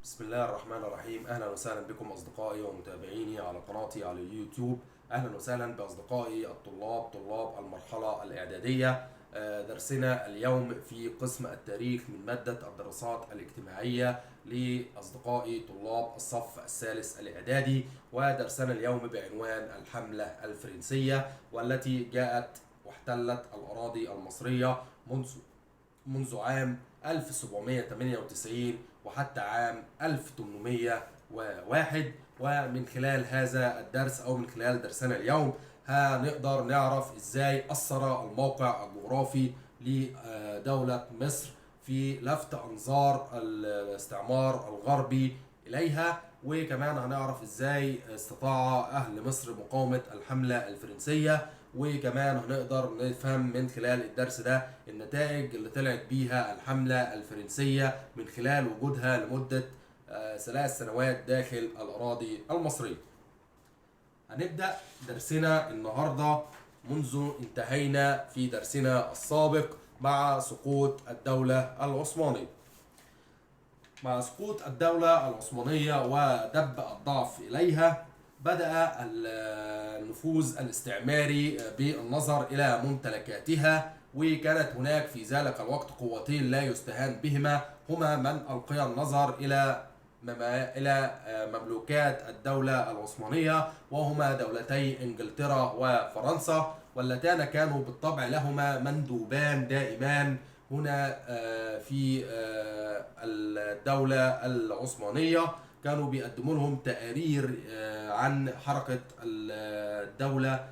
بسم الله الرحمن الرحيم. أهلا وسهلا بكم أصدقائي ومتابعيني على قناتي على اليوتيوب. أهلا وسهلا بأصدقائي طلاب المرحلة الإعدادية. درسنا اليوم في قسم التاريخ من مادة الدراسات الاجتماعية لأصدقائي طلاب الصف الثالث الإعدادي، ودرسنا اليوم بعنوان الحملة الفرنسية، والتي جاءت واحتلت الأراضي المصرية منذ عام 1798 وحتى عام 1801. ومن خلال هذا الدرس أو من خلال درسنا اليوم هنقدر نعرف إزاي أثر الموقع الجغرافي لدولة مصر في لفت أنظار الاستعمار الغربي إليها، وكمان هنعرف إزاي استطاع أهل مصر مقاومة الحملة الفرنسية، وكمان هنقدر نفهم من خلال الدرس ده النتائج اللي طلعت بيها الحملة الفرنسية من خلال وجودها لمدة 3 سنوات داخل الأراضي المصرية. هنبدأ درسنا النهاردة منذ انتهينا في درسنا السابق مع سقوط الدولة العثمانية. مع سقوط الدولة العثمانية ودب الضعف إليها، بدأ النفوذ الاستعماري بالنظر إلى ممتلكاتها، وكانت هناك في ذلك الوقت قوتين لا يستهان بهما، هما من ألقي النظر إلى مملوكات الدولة العثمانية، وهما دولتي إنجلترا وفرنسا، واللتان كانوا بالطبع لهما مندوبان دائمان هنا في الدولة العثمانية. كانوا بيقدموا لهم تقارير عن حركة الدولة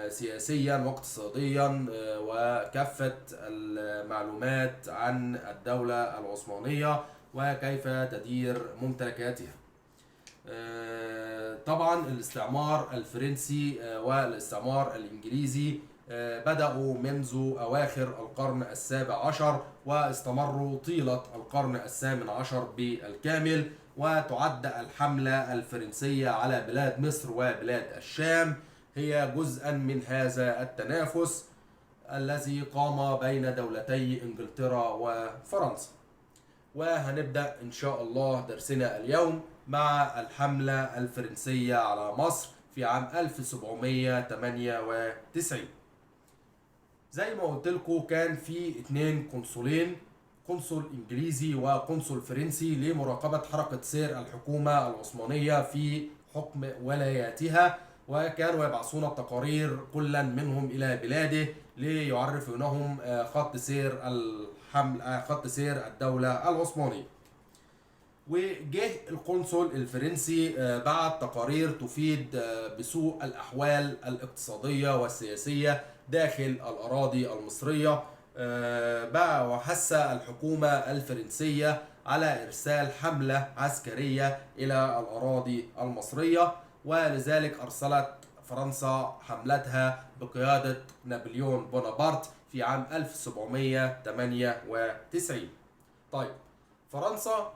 سياسيا واقتصاديا، وكافة المعلومات عن الدولة العثمانية وكيف تدير ممتلكاتها. طبعا الاستعمار الفرنسي والاستعمار الإنجليزي بدأوا منذ أواخر القرن ال17 واستمروا طيلة القرن ال18 بالكامل، وتعد الحملة الفرنسية على بلاد مصر وبلاد الشام هي جزءا من هذا التنافس الذي قام بين دولتي إنجلترا وفرنسا. وهنبدأ إن شاء الله درسنا اليوم مع الحملة الفرنسية على مصر في عام 1798. زي ما قلت لكم كان في 2 قنصلين، قنصل انجليزي وقنصل فرنسي، لمراقبة حركة سير الحكومة العثمانية في حكم ولاياتها، وكانوا يبعثون التقارير كلا منهم إلى بلاده ليعرفونهم خط سير الدولة العثمانية. وجه القنصل الفرنسي بعت تقارير تفيد بسوء الأحوال الاقتصادية والسياسية داخل الأراضي المصرية بقى، وحث الحكومة الفرنسية على إرسال حملة عسكرية إلى الأراضي المصرية، ولذلك أرسلت فرنسا حملتها بقيادة نابليون بونابرت في عام 1798. طيب، فرنسا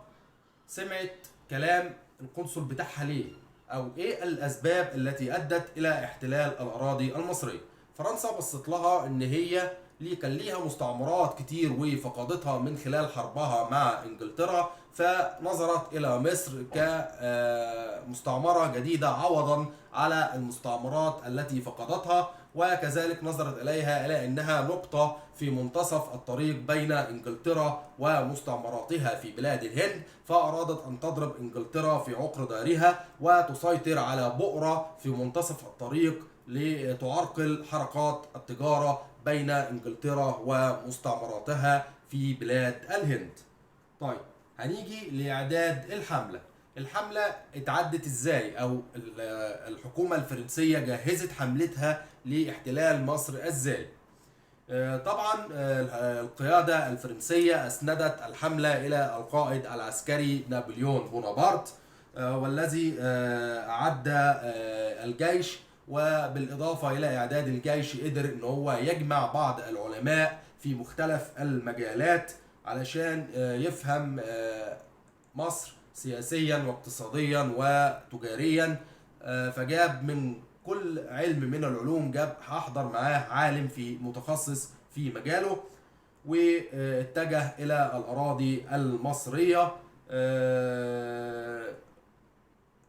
سمعت كلام القنصل بتاعها ليه؟ او ايه الاسباب التي ادت الى احتلال الاراضي المصريه؟ فرنسا بصت لها ان هي كان ليها مستعمرات كتير وفقدتها من خلال حربها مع انجلترا، فنظرت الى مصر كمستعمره جديده عوضا على المستعمرات التي فقدتها، وكذلك نظرت اليها الى انها نقطه في منتصف الطريق بين انجلترا ومستعمراتها في بلاد الهند، فارادت ان تضرب انجلترا في عقر دارها وتسيطر على بؤره في منتصف الطريق لتعرقل حركات التجاره بين انجلترا ومستعمراتها في بلاد الهند. طيب، هنيجي لاعداد الحمله. الحمله اتعدت ازاي، او الحكومه الفرنسيه جهزت حملتها لاحتلال مصر ازاي؟ طبعا القيادة الفرنسية أسندت الحملة إلى القائد العسكري نابليون بونابرت، والذي أعد الجيش، وبالإضافة إلى إعداد الجيش قدر إن هو يجمع بعض العلماء في مختلف المجالات علشان يفهم مصر سياسيا واقتصاديا وتجاريا. فجاب من كل علم من العلوم، احضر معاه عالم في متخصص في مجاله، واتجه الى الاراضي المصريه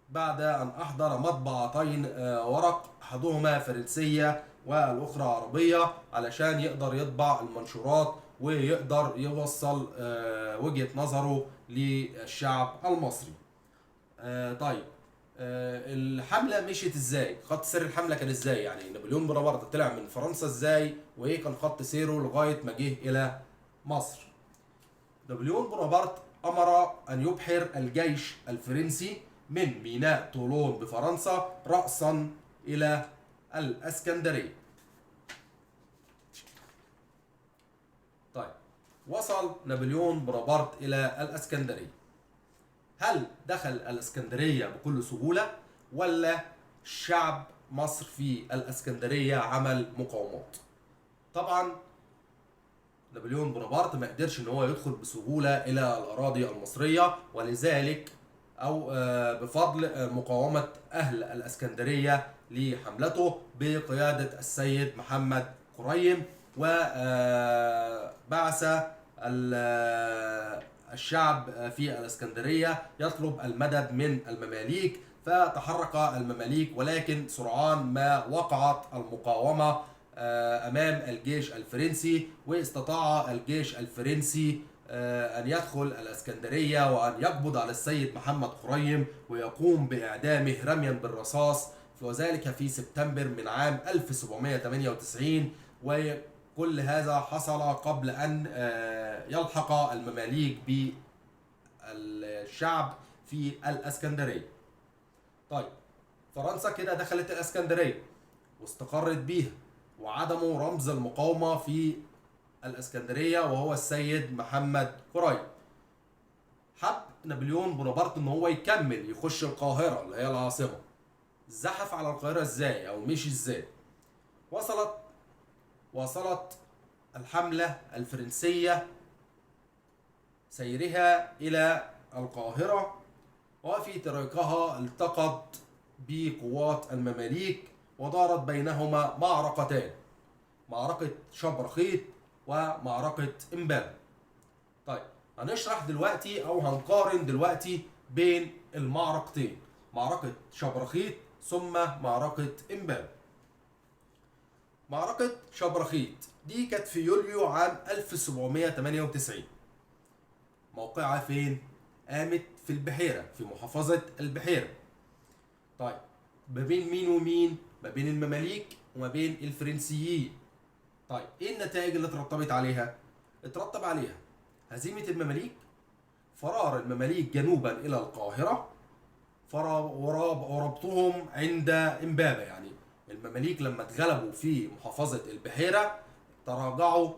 بعد أن أحضر مطبعتين ورق، أحدهما فرنسية والأخرى عربية، علشان يقدر يطبع المنشورات ويقدر يوصل وجهة نظره للشعب المصري. طيب، الحملة مشيت ازاي؟ خط سير الحملة كان ازاي؟ يعني نابليون بونابرت طلع من فرنسا ازاي؟ وايه كان خط سيره لغاية ما جه إلى مصر؟ نابليون بونابرت أمر أن يبحر الجيش الفرنسي من ميناء طولون بفرنسا رأسا إلى الإسكندرية. طيب، وصل نابليون بونابرت إلى الإسكندرية. هل دخل الإسكندرية بكل سهولة، ولا شعب مصر في الإسكندرية عمل مقاومات؟ طبعا نابليون بونابرت ما قدرش ان هو يدخل بسهوله الى الاراضي المصريه، ولذلك او بفضل مقاومه اهل الاسكندريه لحملته بقياده السيد محمد قريم، وبعث الشعب في الاسكندريه يطلب المدد من المماليك. فتحرك المماليك، ولكن سرعان ما وقعت المقاومه امام الجيش الفرنسي، واستطاع الجيش الفرنسي ان يدخل الاسكندريه وان يقبض على السيد محمد قريم ويقوم باعدامه رميا بالرصاص، وذلك في سبتمبر من عام 1798. وكل هذا حصل قبل ان يلحق المماليك بالشعب في الاسكندريه. طيب، فرنسا كده دخلت الاسكندريه واستقرت بيها، وعدموا رمز المقاومة في الاسكندرية وهو السيد محمد قريب. حب نابليون بونابرت ان هو يكمل يخش القاهرة اللي هي العاصمة. زحف على القاهرة ازاي او مشي ازاي؟ وصلت الحملة الفرنسية سيرها الى القاهرة، وفي طريقها التقت بقوات المماليك ودارت بينهما معركتان، معركة شبرخيت ومعركة إمبابة. طيب، هنشرح دلوقتي أو هنقارن دلوقتي بين المعركتين، معركة شبرخيت ثم معركة إمبابة. معركة شبرخيت دي كانت في يوليو عام 1798. موقعها فين؟ قامت في البحيرة، في محافظة البحيرة. طيب، ما بين مين ومين؟ ما بين المماليك وما بين الفرنسيين. طيب، ايه النتائج اللي اترتبت عليها؟ اترتب عليها هزيمة المماليك، فرار المماليك جنوبا الى القاهرة، وربطهم عند امبابة. يعني المماليك لما اتغلبوا في محافظة البحيرة تراجعوا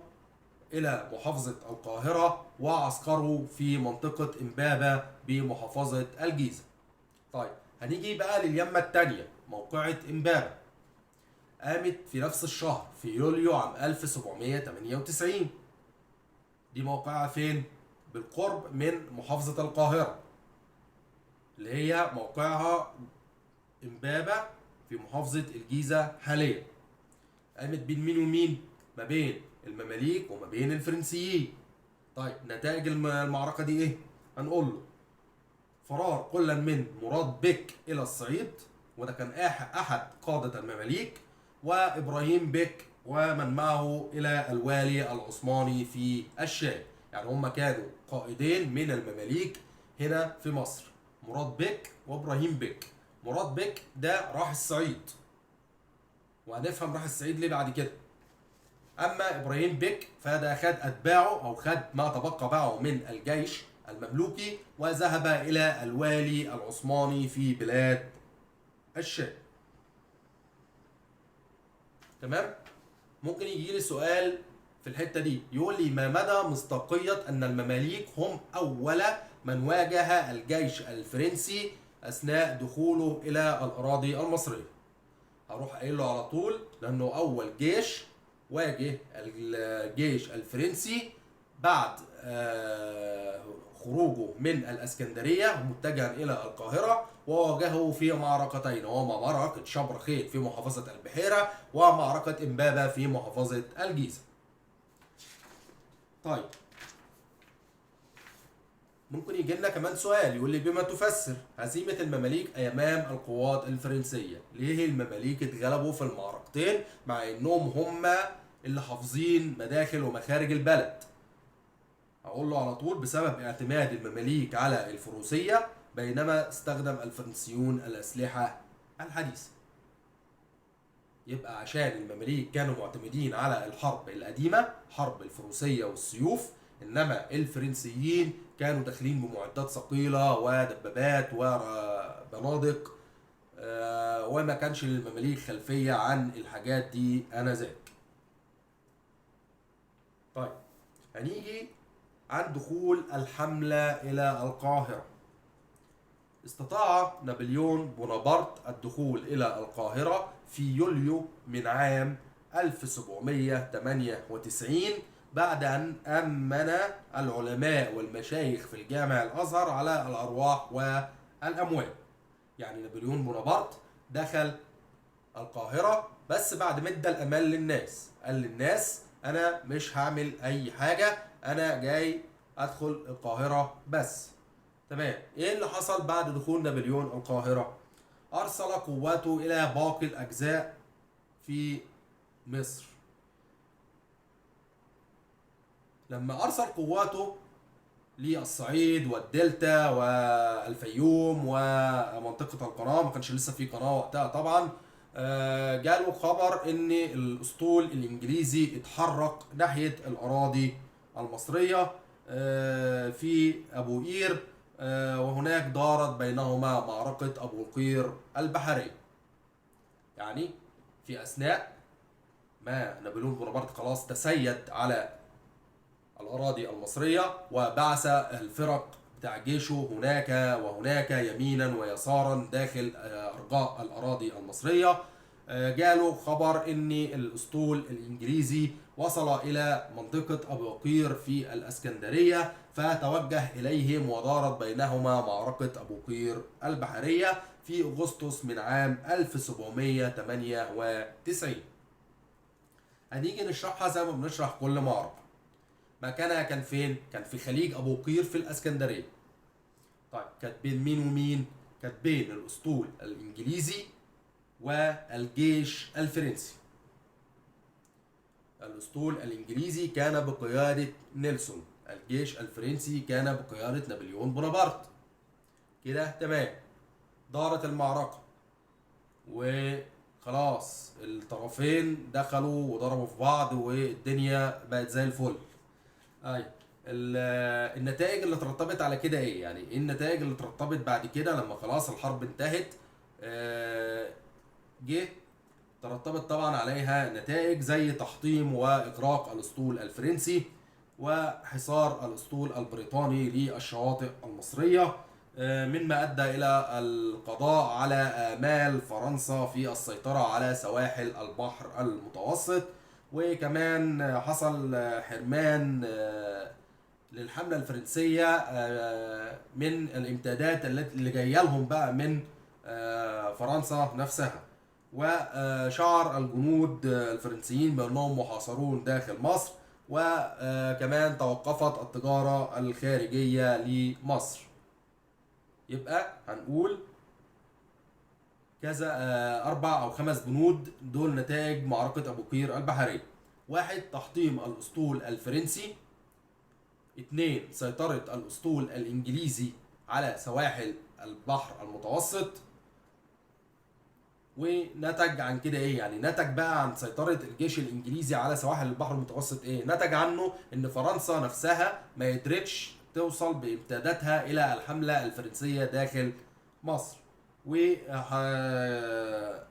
الى محافظة القاهرة وعسكروا في منطقة امبابة بمحافظة الجيزة. طيب، هنيجي بقى لليمة التانية، موقعة امبابة. قامت في نفس الشهر في يوليو عام 1798. دي موقعها فين؟ بالقرب من محافظة القاهرة، اللي هي موقعها امبابة في محافظة الجيزة حاليا. قامت بين مين ومين؟ ما بين المماليك وما بين الفرنسيين. طيب، نتائج المعركة دي ايه؟ هنقول له فرار كل من مراد بك الى الصعيد، وده كان احد قادة المماليك، وابراهيم بك ومن معه الى الوالي العثماني في الشام. يعني هم كانوا قائدين من المماليك هنا في مصر، مراد بك وابراهيم بك. مراد بك ده راح الصعيد، وهنفهم راح الصعيد ليه بعد كده. اما ابراهيم بك فده خد اتباعه او خد ما تبقى معه من الجيش المملوكي وذهب الى الوالي العثماني في بلاد الشام. تمام؟ ممكن يجي لي سؤال في الحته دي يقول لي ما مدى مصداقيه ان المماليك هم اول من واجه الجيش الفرنسي اثناء دخوله الى الاراضي المصريه؟ هروح قايل له على طول لانه اول جيش واجه الجيش الفرنسي بعد خروجه من الاسكندريه متجها الى القاهره، وواجهه في معركتين، وهما معركه شبرخيت في محافظه البحيره ومعركه امبابه في محافظه الجيزه. طيب، ممكن يجي لنا كمان سؤال يقول لي بما تفسر هزيمة المماليك أمام القوات الفرنسية؟ ليه المماليك اتغلبوا في المعركتين مع إنهم هم اللي حافظين مداخل ومخارج البلد؟ أقول له على طول بسبب اعتماد المماليك على الفروسية، بينما استخدم الفرنسيون الأسلحة الحديثة. يبقى عشان المماليك كانوا معتمدين على الحرب القديمة، حرب الفروسية والسيوف، إنما الفرنسيين كانوا داخلين بمعدات ثقيلة ودبابات وبنادق، وما كانش للمماليك خلفية عن الحاجات دي آنذاك. طيب هنيجي عن دخول الحملة إلى القاهرة. استطاع نابليون بونابرت الدخول إلى القاهرة في يوليو من عام 1798 بعد أن أمن العلماء والمشايخ في الجامع الأزهر على الأرواح والأموال. يعني نابليون بونابرت دخل القاهرة بس بعد ما ادى الأمان للناس، قال للناس أنا مش هعمل أي حاجة، أنا جاي أدخل القاهرة بس. تمام. ايه اللي حصل بعد دخول نابليون القاهرة؟ ارسل قواته الى باقي الاجزاء في مصر. لما ارسل قواته للصعيد والدلتا والفيوم ومنطقة القناة، ما كانش لسه في قناة وقتها طبعا، جاله خبر ان الاسطول الانجليزي اتحرك ناحية الاراضي المصرية في ابو قير، وهناك دارت بينهما معركة أبو قير البحرية. يعني في أثناء ما نابليون بونابرت خلاص تسيد على الأراضي المصرية وبعث الفرق بتاع جيشه هناك وهناك يمينا ويسارا داخل أرجاء الأراضي المصرية، جاله خبر ان الاسطول الانجليزي وصل الى منطقة ابو قير في الاسكندرية، فتوجه اليهم ودارت بينهما معركة ابو قير البحرية في اغسطس من عام 1798. هنيجي نشرحها زي ما بنشرح كل معركة. مكانها كان فين؟ كان في خليج ابو قير في الاسكندرية. طيب كانت بين مين ومين؟ كانت بين الاسطول الانجليزي والجيش الفرنسي. الاسطول الانجليزي كان بقيادة نيلسون، الجيش الفرنسي كان بقيادة نابليون بونابرت. كده تمام. دارت المعركة وخلاص الطرفين دخلوا وضربوا في بعض والدنيا بقت زي الفل. النتائج اللي ترتبط على كده ايه؟ يعني ايه النتائج اللي ترتبط بعد كده لما خلاص الحرب انتهت؟ جه ترتبط طبعا عليها نتائج زي تحطيم واغراق الاسطول الفرنسي وحصار الاسطول البريطاني للشواطئ المصريه، مما ادى الى القضاء على امال فرنسا في السيطره على سواحل البحر المتوسط. وكمان حصل حرمان للحمله الفرنسيه من الامدادات اللي جايه لهم بقى من فرنسا نفسها. وشعر الجنود الفرنسيين بأنهم محاصرون داخل مصر، وكمان توقفت التجارة الخارجية لمصر. يبقى هنقول كذا 4 أو 5 بنود دول نتائج معركة أبو قير البحرية. 1. تحطيم الأسطول الفرنسي. 2. سيطرة الأسطول الإنجليزي على سواحل البحر المتوسط. ونتج عن كده ايه؟ يعني نتج بقى عن سيطرة الجيش الانجليزي على سواحل البحر المتوسط ايه؟ نتج عنه ان فرنسا نفسها ما قدرتش توصل بامداداتها الى الحملة الفرنسية داخل مصر،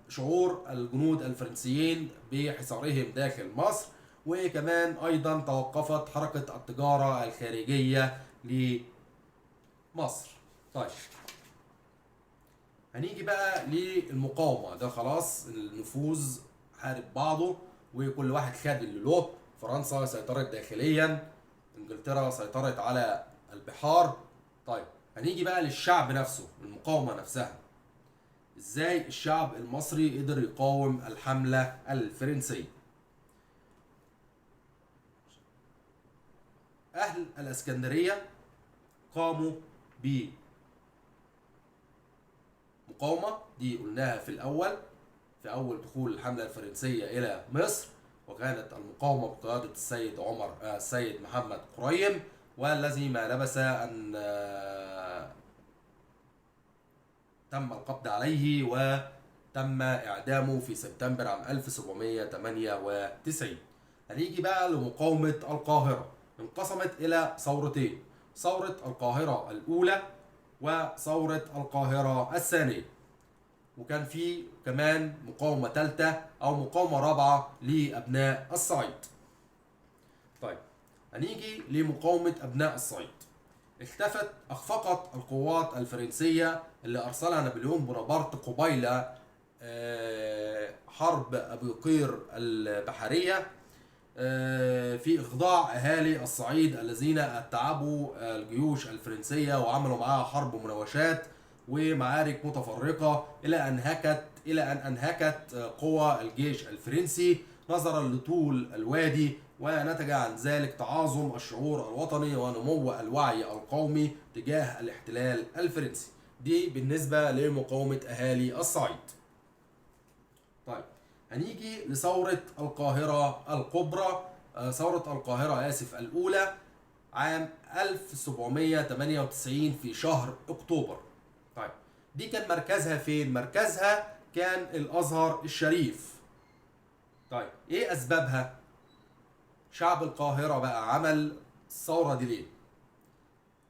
وشعور الجنود الفرنسيين بحصارهم داخل مصر، وكمان ايضا توقفت حركة التجارة الخارجية لمصر. طيب هنيجي بقى للمقاومة. ده خلاص النفوذ حارب بعضه وكل واحد خد اللي له. فرنسا سيطرت داخليا، انجلترا سيطرت على البحار. طيب هنيجي بقى للشعب نفسه، المقاومة نفسها. ازاي الشعب المصري قدر يقاوم الحملة الفرنسية؟ أهل الإسكندرية قاموا بمقاومة، دي قلناها في الأول في أول دخول الحملة الفرنسية إلى مصر، وكانت المقاومة بقيادة السيد محمد قريم، والذي ما لبث أن تم القبض عليه وتم إعدامه في سبتمبر عام 1798. هنيجي بقى لمقاومة القاهرة. انقسمت إلى ثورتين: ثورة القاهرة الأولى وثورة القاهرة الثانية، وكان في كمان مقاومة ثالثة أو مقاومة رابعة لأبناء الصعيد. طيب، هنيجي لمقاومة أبناء الصعيد. أخفقت القوات الفرنسية اللي أرسلها نابليون بونابرت قبيل حرب أبو قير البحرية في إخضاع أهالي الصعيد الذين اتعبوا الجيوش الفرنسية وعملوا معها حرب مناوشات ومعارك متفرقة إلى أن أنهكت قوى الجيش الفرنسي نظرا لطول الوادي، ونتج عن ذلك تعاظم الشعور الوطني ونمو الوعي القومي تجاه الاحتلال الفرنسي. دي بالنسبة لمقاومة أهالي الصعيد. طيب، هنيجي لثورة القاهرة الكبرى، ثورة القاهرة الأولى عام 1798 في شهر أكتوبر. طيب، دي كان مركزها فين؟ مركزها كان الأزهر الشريف. طيب، إيه أسبابها؟ شعب القاهرة بقى عمل الثورة دي ليه؟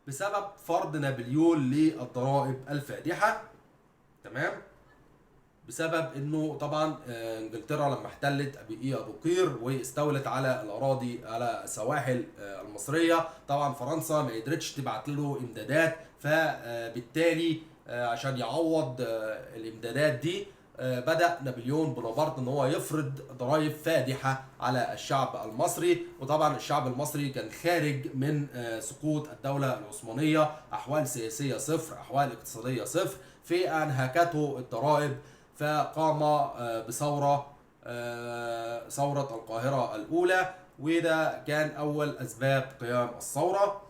بسبب فرض نابليون للضرائب الفادحة. تمام؟ بسبب انه طبعا انجلترا لما احتلت ابو قير واستولت على الاراضي على السواحل المصريه، طبعا فرنسا ما قدرتش تبعت له امدادات، فبالتالي عشان يعوض الامدادات دي بدأ نابليون بونابرت ان هو يفرض ضرائب فادحه على الشعب المصري. وطبعا الشعب المصري كان خارج من سقوط الدوله العثمانيه، احوال سياسيه صفر، احوال اقتصاديه صفر، في انهكته الضرائب، فقام بثورة ثورة القاهرة الأولى، وده كان أول أسباب قيام الثورة.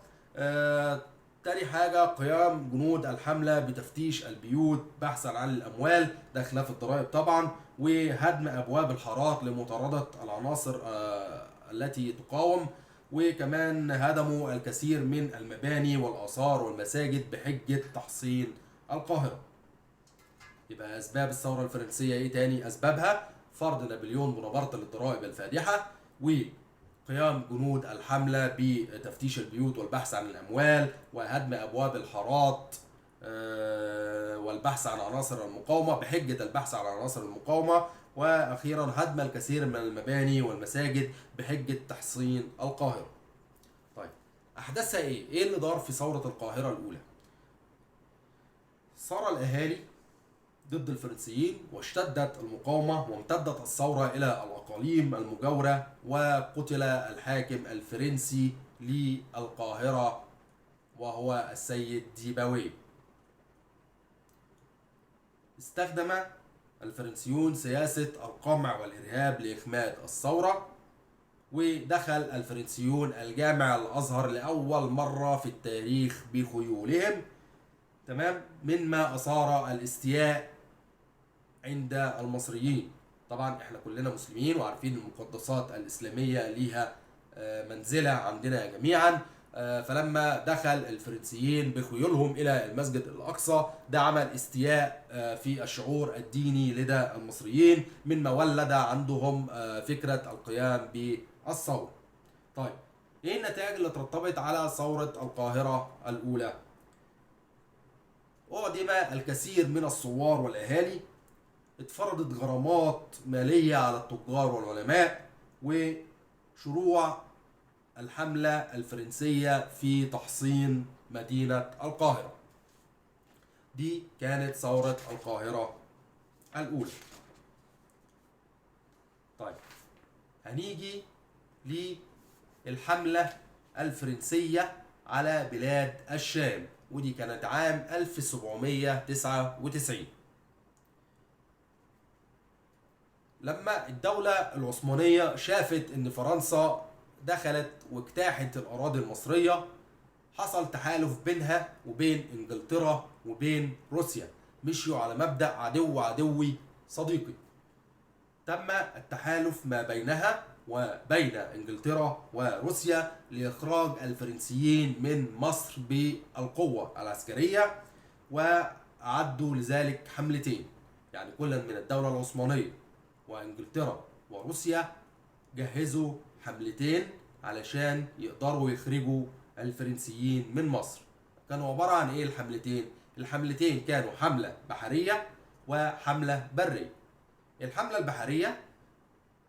تاني حاجة قيام جنود الحملة بتفتيش البيوت بحثا عن الأموال، ده خلاف الضرائب طبعا، وهدم أبواب الحارات لمطاردة العناصر التي تقاوم، وكمان هدموا الكثير من المباني والآثار والمساجد بحجة تحصين القاهرة. يبقى اسباب الثوره الفرنسيه ايه تاني؟ اسبابها فرض نابليون بونابرت للضرائب الفادحه، وقيام جنود الحمله بتفتيش البيوت والبحث عن الاموال، وهدم ابواب الحارات والبحث عن عناصر المقاومه بحجه البحث عن عناصر المقاومه، واخيرا هدم الكثير من المباني والمساجد بحجه تحصين القاهره. طيب، احداثها ايه؟ ايه اللي دار في ثوره القاهره الاولى؟ صار الاهالي ضد الفرنسيين، واشتدت المقاومة وامتدت الثورة إلى الأقاليم المجاورة، وقتل الحاكم الفرنسي للقاهرة وهو السيد ديباوي. استخدم الفرنسيون سياسة القمع والإرهاب لإخماد الثورة، ودخل الفرنسيون الجامع الأزهر لأول مرة في التاريخ بخيولهم، تمام، مما أثار الاستياء عند المصريين. طبعا احنا كلنا مسلمين وعارفين المقدسات الإسلامية ليها منزلة عندنا جميعا، فلما دخل الفرنسيين بخيولهم إلى المسجد الأقصى ده عمل استياء في الشعور الديني لدى المصريين، مما ولد عندهم فكرة القيام بالثورة. طيب، ايه النتائج اللي ترتبط على ثورة القاهرة الأولى؟ أعدم الكثير من الثوار والأهالي، اتفرضت غرامات مالية على التجار والعلماء، وشروع الحملة الفرنسية في تحصين مدينة القاهرة. دي كانت ثورة القاهرة الأولى. طيب، هنيجي للحملة الفرنسية على بلاد الشام، ودي كانت عام 1799. لما الدولة العثمانية شافت ان فرنسا دخلت واجتاحت الاراضي المصرية، حصل تحالف بينها وبين انجلترا وبين روسيا، مشيوا على مبدأ عدو عدوي صديقي. تم التحالف ما بينها وبين انجلترا وروسيا لاخراج الفرنسيين من مصر بالقوة العسكرية، وأعدوا لذلك حملتين. يعني كل من الدولة العثمانية وانجلترا وروسيا جهزوا حملتين علشان يقدروا يخرجوا الفرنسيين من مصر. كانوا عبارة عن ايه الحملتين؟ الحملتين كانوا حملة بحرية وحملة برية. الحملة البحرية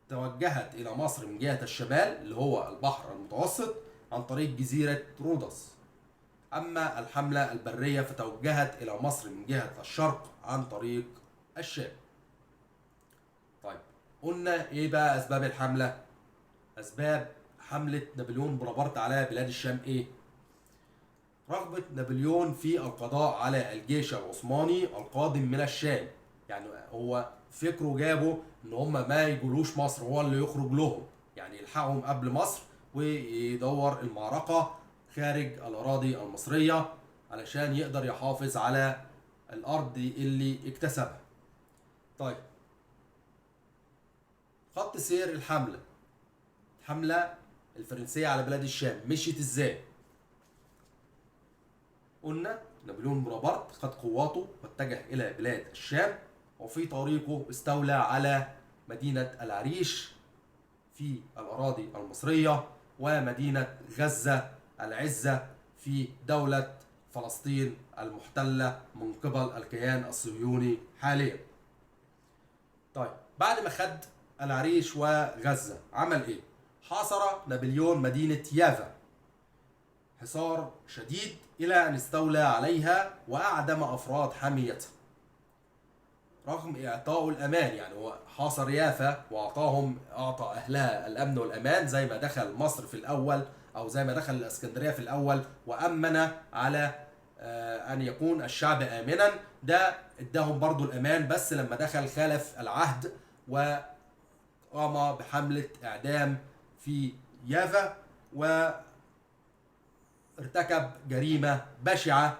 توجهت إلى مصر من جهة الشمال اللي هو البحر المتوسط عن طريق جزيرة رودس. أما الحملة البرية فتوجهت إلى مصر من جهة الشرق عن طريق الشام. طيب، قلنا إيه بقى أسباب الحملة؟ أسباب حملة نابليون بونابرت على بلاد الشام إيه؟ رغبة نابليون في القضاء على الجيش العثماني القادم من الشام. يعني هو فكره جابه ان هم ما يجولوش مصر، هو اللي يخرج لهم، يعني يلحقهم قبل مصر ويدور المعركة خارج الأراضي المصرية علشان يقدر يحافظ على الأرض اللي اكتسبها. طيب، خط سير الحملة الفرنسية على بلاد الشام مشيت ازاي؟ قلنا نابليون بونابرت خد قواته واتجه إلى بلاد الشام، وفي طريقه استولى على مدينة العريش في الأراضي المصرية ومدينة غزة العزة في دولة فلسطين المحتلة من قبل الكيان الصهيوني حاليا. طيب، بعد ما خد العريش وغزة عمل ايه؟ حاصر نابليون مدينة يافا حصار شديد إلى أن استولى عليها وأعدم أفراد حاميتها رغم إعطائه الأمان. يعني هو حاصر يافا أعطى أهلها الأمن والأمان زي ما دخل مصر في الأول، أو زي ما دخل الإسكندرية في الأول وأمن على أن يكون الشعب آمنا. ده اداهم برضو الأمان، بس لما دخل خالف العهد وقام بحملة إعدام في يافا وارتكب جريمة بشعة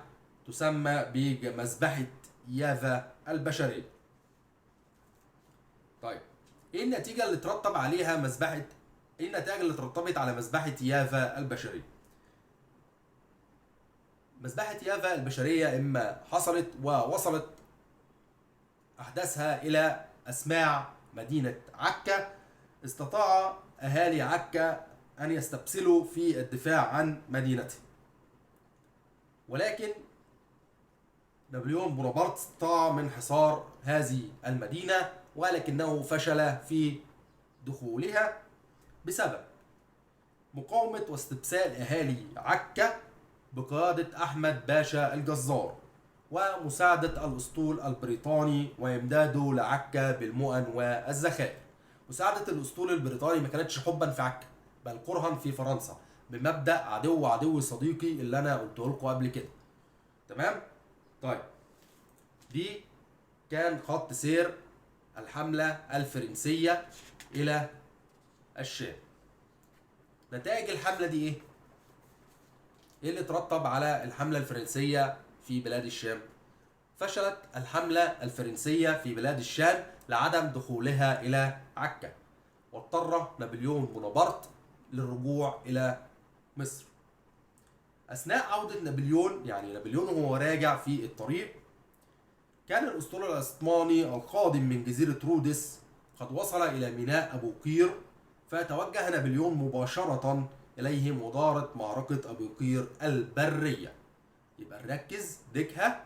تسمى بمذبحة يافا البشرية. طيب، ايه النتيجة اللي ترتب عليها ايه النتائج اللي ترتبط على مذبحة يافا البشرية؟ مذبحة يافا البشرية إما حصلت ووصلت أحداثها إلى أسماع مدينة عكا، استطاع أهالي عكا أن يستبسلوا في الدفاع عن مدينتهم، ولكن نابليون بونابرت استطاع من حصار هذه المدينة، ولكنه فشل في دخولها بسبب مقاومة واستبسال أهالي عكا بقيادة أحمد باشا الجزار ومساعدة الأسطول البريطاني وإمداده لعكا بالمؤن والذخائر. مساعدة الأسطول البريطاني ما كانتش حبا في عكا بل كرها في فرنسا، بمبدأ عدو عدو صديقي اللي أنا قلته لكم قبل كده. تمام؟ طيب، دي كان خط سير الحملة الفرنسية إلى الشام. نتائج الحملة دي إيه؟ إيه اللي ترتب على الحملة الفرنسية في بلاد الشام؟ فشلت الحملة الفرنسية في بلاد الشام لعدم دخولها إلى عكا، واضطر نابليون بونابرت للرجوع إلى مصر. أثناء عودة نابليون، يعني نابليون وهو راجع في الطريق، كان الأسطول العثماني القادم من جزيرة رودس قد وصل إلى ميناء أبو قير، فتوجه نابليون مباشرة إليهم ودارت معركة أبو قير البرية. يبقى نركز ديكها.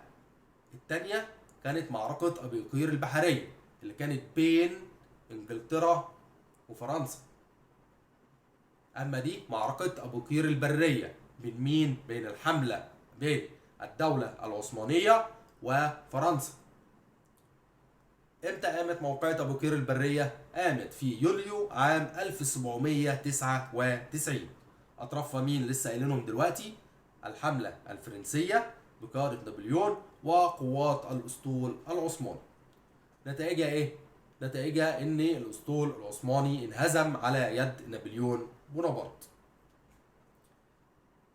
الثانية كانت معركة أبو قير البحرية اللي كانت بين إنجلترا وفرنسا. أما دي معركة أبو قير البرية بين مين؟ بين الدولة العثمانية وفرنسا. امتى قامت موقعة أبو قير البرية؟ قامت في يوليو عام 1799. أطرافها مين لسه قايلينهم دلوقتي؟ الحملة الفرنسية بقيادة نابليون وقوات الأسطول العثماني. نتائجها إيه؟ نتائجها إن الأسطول العثماني انهزم على يد نابليون بونابرت.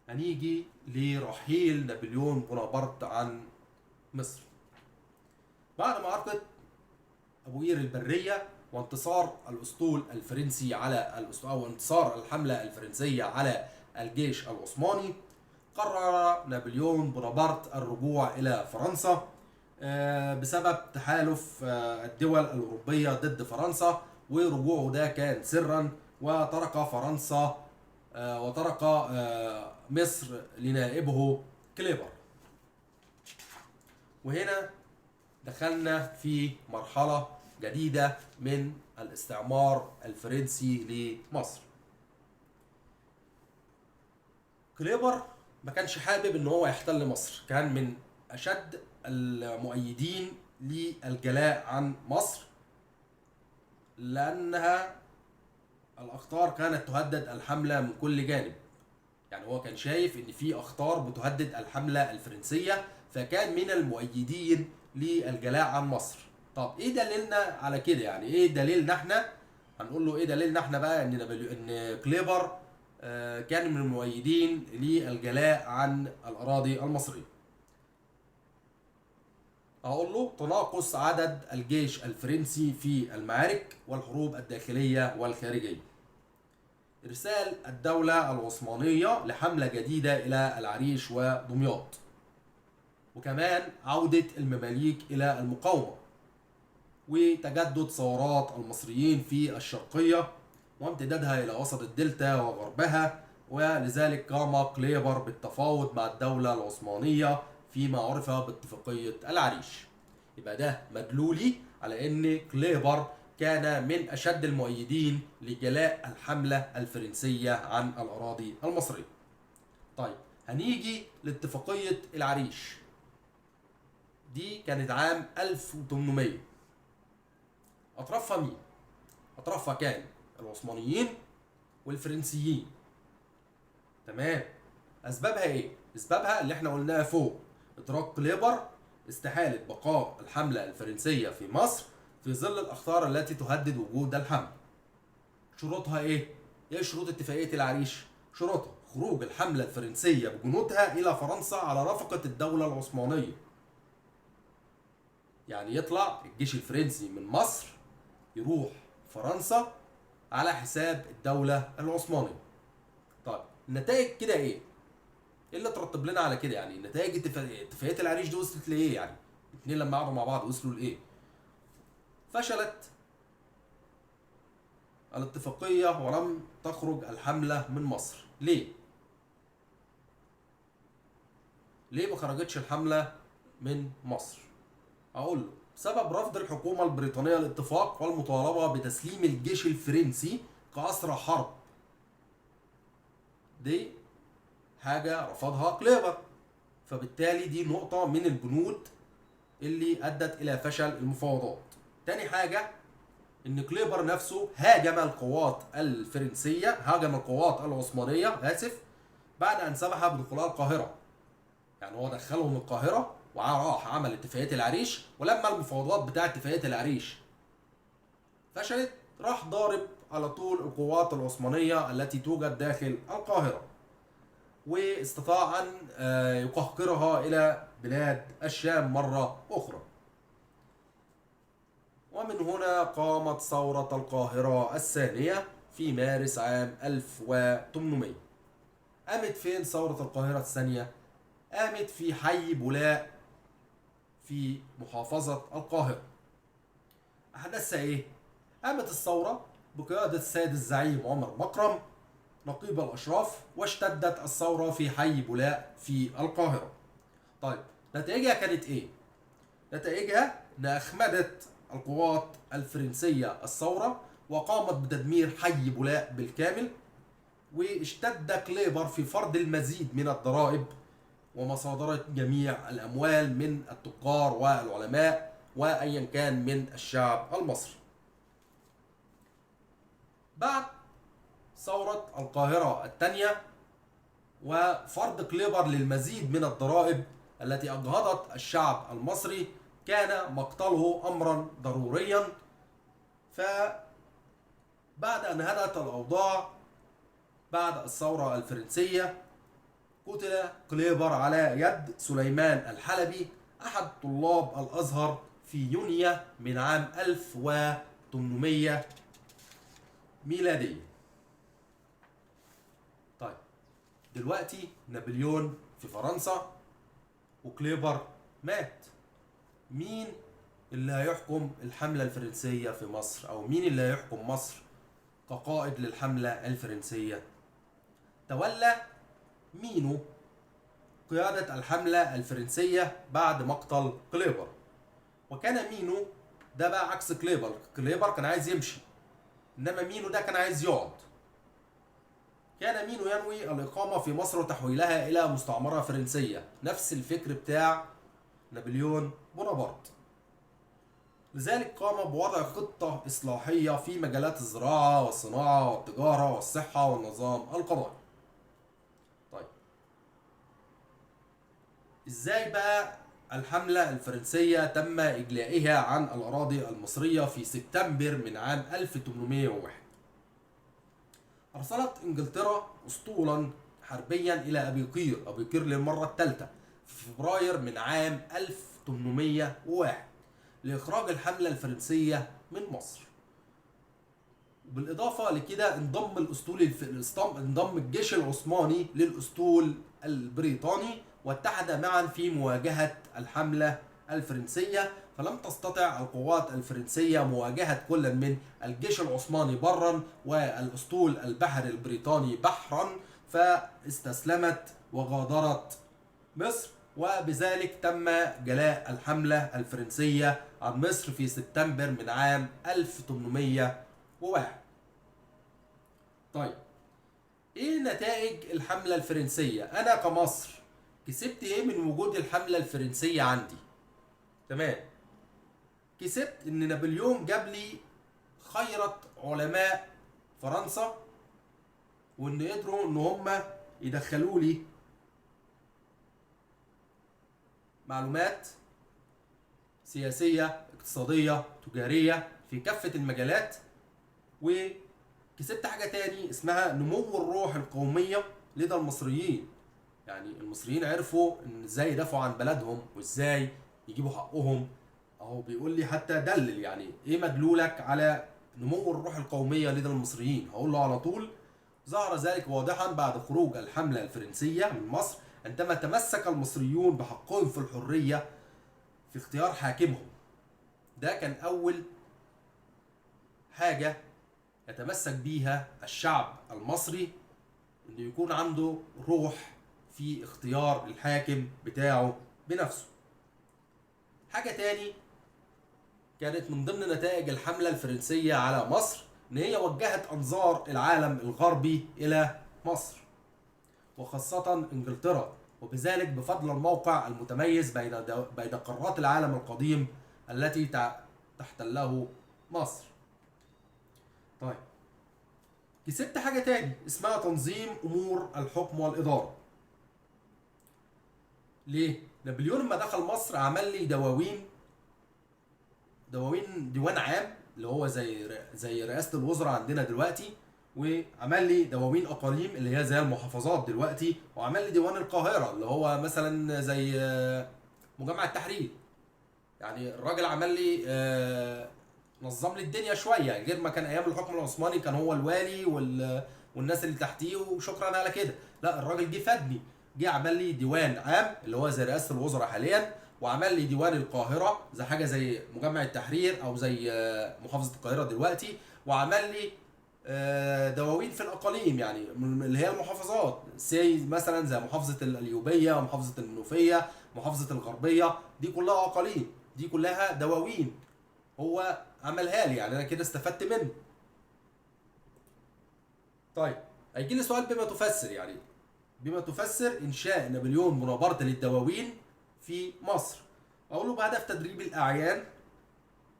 هنيجي لرحيل نابليون بونابرت عن مصر. بعد معركة أبو قير البرية وانتصار الأسطول الفرنسي على أو انتصار الحملة الفرنسية على الجيش العثماني، قرر نابليون بونابرت الرجوع إلى فرنسا بسبب تحالف الدول الأوروبية ضد فرنسا، ورجوعه ده كان سرا، وترك فرنسا وترك مصر لنائبه كليبر. وهنا دخلنا في مرحلة جديدة من الاستعمار الفرنسي لمصر. كليبر ما كانش حابب ان هو يحتل مصر، كان من اشد المؤيدين للجلاء عن مصر، لانها الاخطار كانت تهدد الحملة من كل جانب. يعني هو كان شايف ان في اخطار بتهدد الحملة الفرنسية، فكان من المؤيدين للجلاء عن مصر. طب ايه دليلنا على كده؟ يعني ايه دليلنا احنا؟ هنقول له ايه دليلنا احنا بقى ان كليبر كان من المؤيدين للجلاء عن الاراضي المصريه. هقول له تناقص عدد الجيش الفرنسي في المعارك والحروب الداخليه والخارجيه، ارسال الدوله العثمانيه لحمله جديده الى العريش ودمياط، وكمان عوده المماليك الى المقاومه، وتجدد ثورات المصريين في الشرقية وامتدادها إلى وسط الدلتا وغربها. ولذلك قام كليبر بالتفاوض مع الدولة العثمانية فيما عرف باتفاقية العريش. يبقى ده مدلولي على ان كليبر كان من اشد المؤيدين لجلاء الحملة الفرنسية عن الاراضي المصرية. طيب هنيجي لاتفاقية العريش، دي كانت عام 1800. اطرافها مين؟ اطرافها كان العثمانيين والفرنسيين. تمام. اسبابها ايه؟ اسبابها اللي احنا قلناها فوق، ادراك كليبر استحالة بقاء الحملة الفرنسية في مصر في ظل الاخطار التي تهدد وجود الحملة. شروطها ايه؟ ايه شروط اتفاقية العريش؟ شروطها خروج الحملة الفرنسية بجنودها الى فرنسا على رفقة الدولة العثمانية. يعني يطلع الجيش الفرنسي من مصر يروح فرنسا على حساب الدولة العثمانية. طيب النتائج كده ايه؟ ايه اللي ترتب لنا على كده؟ يعني نتائج اتفاقية العريش دي وصلت لايه؟ يعني الاثنين لما قعدوا مع بعض وصلوا لايه؟ فشلت الاتفاقية ولم تخرج الحملة من مصر. ليه؟ ليه ما خرجتش الحملة من مصر؟ اقول له بسبب رفض الحكومة البريطانية الاتفاق والمطالبة بتسليم الجيش الفرنسي كأسرى حرب. دي حاجة رفضها كليبر، فبالتالي دي نقطة من البنود اللي أدت إلى فشل المفاوضات. تاني حاجة إن كليبر نفسه هاجم القوات الفرنسية، هاجم القوات العثمانية بعد أن سمح بدخولها القاهرة. يعني هو دخلهم القاهرة وراح عمل اتفاقية العريش، ولما المفاوضات بتاعة اتفاقية العريش فشلت راح ضارب على طول القوات العثمانية التي توجد داخل القاهرة، واستطاع أن يقهقرها إلى بلاد الشام مرة أخرى. ومن هنا قامت ثورة القاهرة الثانية في مارس عام 1800. قامت فين ثورة القاهرة الثانية؟ قامت في حي بولاق في محافظة القاهرة. أحداثها إيه؟ قامت الثورة بقيادة السيد الزعيم عمر مكرم نقيب الأشراف، واشتدت الثورة في حي بولاق في القاهرة. طيب نتائجها كانت إيه؟ نتائجها إن أخمدت القوات الفرنسية الثورة وقامت بتدمير حي بولاق بالكامل، واشتد كليبر في فرض المزيد من الضرائب ومصادرة جميع الأموال من التجار والعلماء وأيا كان من الشعب المصري. بعد ثورة القاهرة الثانية وفرض كليبر للمزيد من الضرائب التي أجهضت الشعب المصري، كان مقتله أمرا ضروريا. فبعد أن هدأت الأوضاع بعد الثورة الفرنسية، قتل كليبر على يد سليمان الحلبي أحد طلاب الأزهر في يونيو من عام 1800 ميلادية. طيب دلوقتي نابليون في فرنسا وكليبر مات، مين اللي هيحكم الحملة الفرنسية في مصر، أو مين اللي هيحكم مصر كقائد للحملة الفرنسية؟ تولى مينو قيادة الحملة الفرنسية بعد مقتل كليبر. وكان مينو ده بقى عكس كليبر، كليبر كان عايز يمشي، إنما مينو ده كان عايز يقعد. كان مينو ينوي الإقامة في مصر وتحويلها إلى مستعمرة فرنسية، نفس الفكر بتاع نابليون بونابرت. لذلك قام بوضع خطة إصلاحية في مجالات الزراعة والصناعة والتجارة والصحة والنظام القضائي. طيب إزاي بقى الحملة الفرنسية تم إجلائها عن الأراضي المصرية في سبتمبر من عام 1801؟ أرسلت إنجلترا أسطولا حربيا إلى أبي قير للمرة الثالثة في فبراير من عام 1801 لإخراج الحملة الفرنسية من مصر. بالإضافة لكده انضم الجيش العثماني للأسطول البريطاني، واتحد معا في مواجهة الحملة الفرنسية، فلم تستطع القوات الفرنسية مواجهة كل من الجيش العثماني برا والأسطول البحري البريطاني بحرا، فاستسلمت وغادرت مصر، وبذلك تم جلاء الحملة الفرنسية عن مصر في سبتمبر من عام 1801. طيب ايه نتائج الحملة الفرنسية؟ انا كمصر كسبت ايه من وجود الحملة الفرنسية عندي؟ تمام، كسبت ان نابليون جاب لي خيرة علماء فرنسا، وان قدروا ان هم يدخلوا لي معلومات سياسية اقتصادية تجارية في كافة المجالات. وكسبت حاجة تاني اسمها نمو الروح القومية لدى المصريين، يعني المصريين عرفوا ان ازاي يدافعوا عن بلدهم وازاي يجيبوا حقهم. اهو بيقول لي حتى دلل، يعني ايه مدلولك على نمو الروح القومية لدى المصريين؟ هقول له على طول ظهر ذلك واضحا بعد خروج الحملة الفرنسية من مصر، عندما تمسك المصريون بحقهم في الحرية في اختيار حاكمهم. ده كان أول حاجة يتمسك بيها الشعب المصري، إنه يكون عنده روح في اختيار الحاكم بتاعه بنفسه. حاجة تاني كانت من ضمن نتائج الحملة الفرنسية على مصر إن هي وجهت أنظار العالم الغربي إلى مصر، وخاصة إنجلترا، وبذلك بفضل الموقع المتميز بين قارات العالم القديم التي تحتله مصر. طيب كسبت حاجة تاني اسمها تنظيم أمور الحكم والإدارة. ليه؟ نابليون لما دخل مصر عمل لي ديوان عام اللي هو زي رئاسة الوزراء عندنا دلوقتي، وعمل لي دواوين اقاليم اللي هي زي المحافظات دلوقتي، وعمل لي ديوان القاهره اللي هو مثلا زي مجمع التحرير. يعني الراجل عمل لي نظم لي الدنيا شويه، غير ما كان ايام الحكم العثماني كان هو الوالي والناس اللي تحتيه وشكرا على كده. لا، الراجل جه فادني، جه عمل لي ديوان عام اللي هو زي رئاسه الوزراء حاليا، وعمل لي ديوان القاهره زي حاجه زي مجمع التحرير او زي محافظه القاهره دلوقتي، وعمل لي دواوين في الاقاليم يعني اللي هي المحافظات، زي مثلا زي محافظه القليوبيه ومحافظه المنوفيه محافظه الغربيه، دي كلها اقاليم، دي كلها دواوين هو عملها لي، يعني انا كده استفدت منه. طيب هيجي لي سؤال بما تفسر، يعني بما تفسر انشاء نابليون بونابرت للدواوين في مصر؟ اقول له بهدف تدريب الاعيان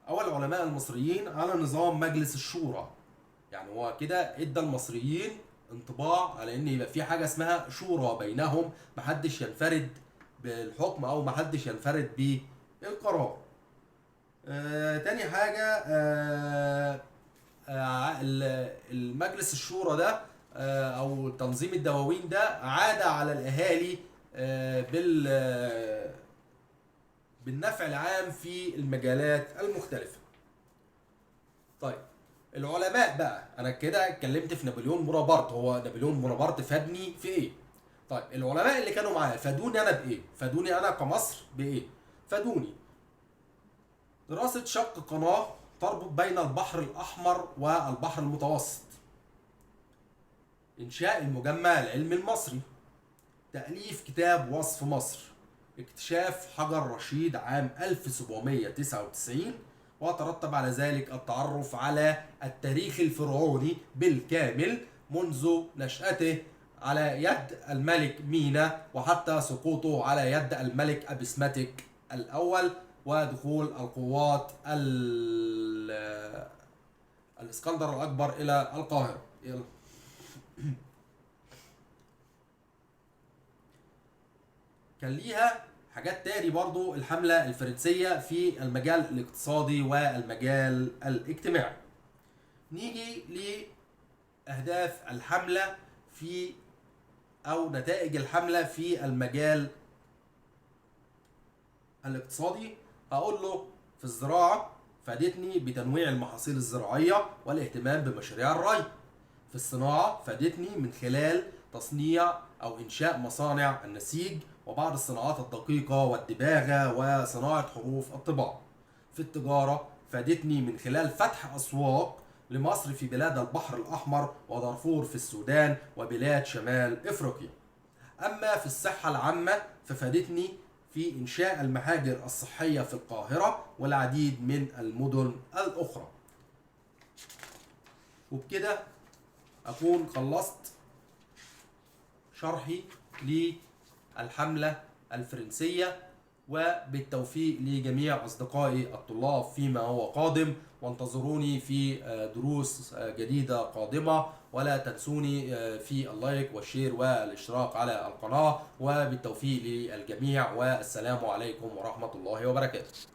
او العلماء المصريين على نظام مجلس الشورى. يعني هو كده ادى المصريين انطباع على ان يبقى في حاجه اسمها شورى بينهم، محدش ينفرد بالحكم او محدش ينفرد بالقرار. تاني حاجه المجلس الشورى ده أو تنظيم الدواوين ده عاد على الأهالي بالنفع العام في المجالات المختلفة. طيب العلماء بقى، انا كده اتكلمت في نابليون بونابرت، هو نابليون بونابرت فادني في ايه؟ طيب العلماء اللي كانوا معايا فادوني انا بايه؟ فادوني انا كمصر بايه؟ فادوني دراسة شق قناة تربط بين البحر الأحمر والبحر المتوسط، إنشاء المجمع العلمي المصري، تأليف كتاب وصف مصر، اكتشاف حجر رشيد عام 1799، وترتب على ذلك التعرف على التاريخ الفرعوني بالكامل منذ نشأته على يد الملك مينا وحتى سقوطه على يد الملك أبسمتك الأول، ودخول القوات الإسكندر الأكبر إلى القاهرة. يلا. كان ليها حاجات تاني برضو الحملة الفرنسية في المجال الاقتصادي والمجال الاجتماعي. نيجي لأهداف الحملة في أو نتائج الحملة في المجال الاقتصادي. هقول له في الزراعة فادتني بتنويع المحاصيل الزراعية والاهتمام بمشاريع الري. في الصناعة فادتني من خلال تصنيع أو إنشاء مصانع النسيج وبعض الصناعات الدقيقة والدباغة وصناعة حروف الطباعة. في التجارة فادتني من خلال فتح أسواق لمصر في بلاد البحر الأحمر ودارفور في السودان وبلاد شمال إفريقيا. أما في الصحة العامة ففادتني في إنشاء المحاجر الصحية في القاهرة والعديد من المدن الأخرى. وبكده أكون خلصت شرحي للحملة الفرنسية، وبالتوفيق لجميع أصدقائي الطلاب فيما هو قادم، وانتظروني في دروس جديدة قادمة، ولا تنسوني في اللايك والشير والاشتراك على القناة، وبالتوفيق للجميع، والسلام عليكم ورحمة الله وبركاته.